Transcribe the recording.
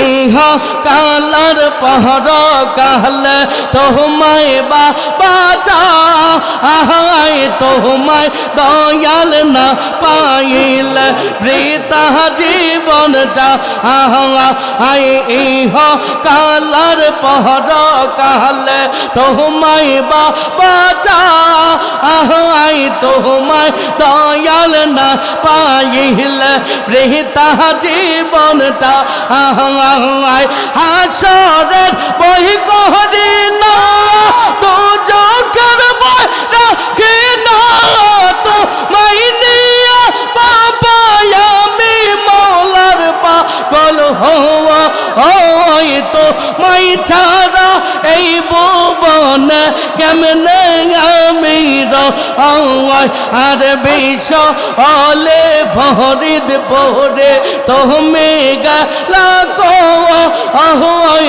ইহ কালার পহর কাহলে তোমায় বাঁচা আহায় তোমায় দয়াল না পাইলে বৃথা জীবনটা আহায় ইহ কালার পহর কাহলে তোমায় বাঁচা আহায় তোমায় দয়াল না পাইলে বৃথা জীবনটা আহায় হাসরের বই করি না দুজকের বই রাখি না তোমায় নিয়া বাবা আমি মৌলার পাগল হওয়া হয়তো মাই ছাড়া এই ভুবনে কেমনে আমি রয় আর বিষ হলে ফরিদ পরে তুমি গেলা